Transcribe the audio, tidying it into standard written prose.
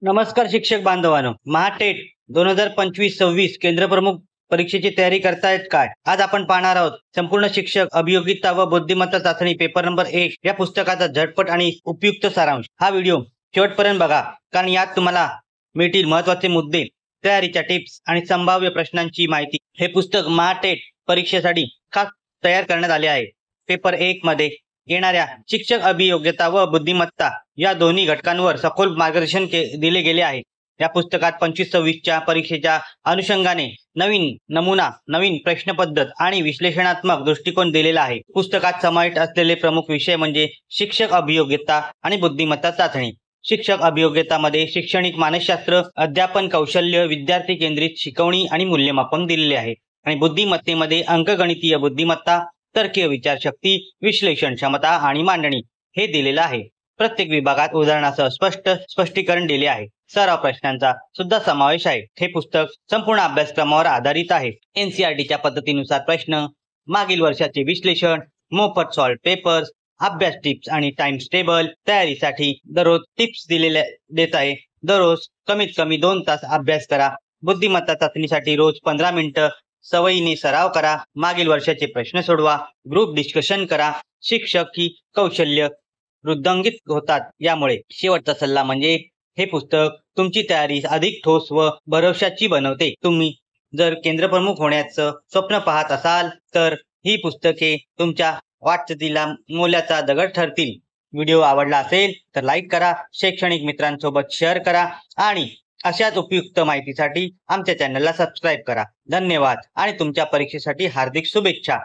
नमस्कार शिक्षक बांधवांनो, महाटेट 2025-26 केंद्रप्रमुख परीक्षेची तयारी करतायत काय? आज आपण पाहणार आहोत संपूर्ण शिक्षक अभियोगिता व बुद्धिमत्ता चाचणी पेपर नंबर 1 या पुस्तकाचा झटपट आणि उपयुक्त सारांश। हा व्हिडिओ शेवटपर्यंत बघा, कारण यात तुम्हाला मिळतील महत्त्वाचे मुद्दे, तयारीच्या टिप्स आणि संभाव्य प्रश्नांची माहिती। हे पुस्तक महाटेट परीक्षेसाठी खास तयार करण्यात आले आहे। पेपर 1 मध्ये येणाऱ्या शिक्षक अभियोग्यता व बुद्धिमत्ता या दोन्ही घटकांवर सखोल मार्गदर्शन दिले गेले आहे। या पुस्तकात 25-26च्या परीक्षेच्या अनुषंगाने नवीन नमुना, नवीन प्रश्न पद्धत आणि विश्लेषणात्मक दृष्टिकोन दिलेला आहे। पुस्तकात समाविष्ट असलेले प्रमुख विषय म्हणजे शिक्षक अभियोग्यता आणि बुद्धिमत्ता चाचणी। शिक्षक अभियोग्यतामध्ये शैक्षणिक मानसशास्त्र, अध्यापन कौशल्य, विद्यार्थी केंद्रित शिकवणी आणि मूल्यमापन दिलेले आहे। आणि बुद्धिमत्तेमध्ये अंकगणितीय बुद्धिमत्ता, तर्कीय विचारशक्ती, विश्लेषण क्षमता आणि मांडणी हे दिलेलं आहे। प्रत्येक विभागात उदाहरणासह स्पष्टीकरण दिले आहे। सराव प्रश्नांचा सुद्धा समावेश आहे। हे पुस्तक संपूर्ण अभ्यासक्रमावर आधारित आहे। NCERTच्या पद्धतीनुसार प्रश्न, मागील वर्षाचे विश्लेषण, मोफत सॉल्व्ह पेपर्स, अभ्यास टिप्स आणि टाइम्स टेबल। तयारीसाठी दररोज टिप्स देत आहे। दररोज कमीत कमी 2 तास अभ्यास करा। बुद्धिमत्ता चाचणीसाठी रोज 15 मिनिटं सवयीने सराव करा। मागील वर्षाचे प्रश्न सोडवा, ग्रुप डिस्कशन करा। शिक्षक ही कौशल्य वृद्धिंगित होतात। यामुळे शेवटचा सल्ला म्हणजे हे पुस्तक तुमची तयारी अधिक ठोस व भरवशाची बनवते। तुम्ही जर केंद्रप्रमुख होण्याचं स्वप्न पाहत असाल तर ही पुस्तके तुमच्या वाटचालीला मोलाचा दगड ठरतील। व्हिडिओ आवडला असेल तर लाईक करा, शैक्षणिक मित्रांसोबत शेअर करा आणि अशाच उपयुक्त माहितीसाठी आमच्या चॅनलला सबस्क्राईब करा। धन्यवाद आणि तुमच्या परीक्षेसाठी हार्दिक शुभेच्छा।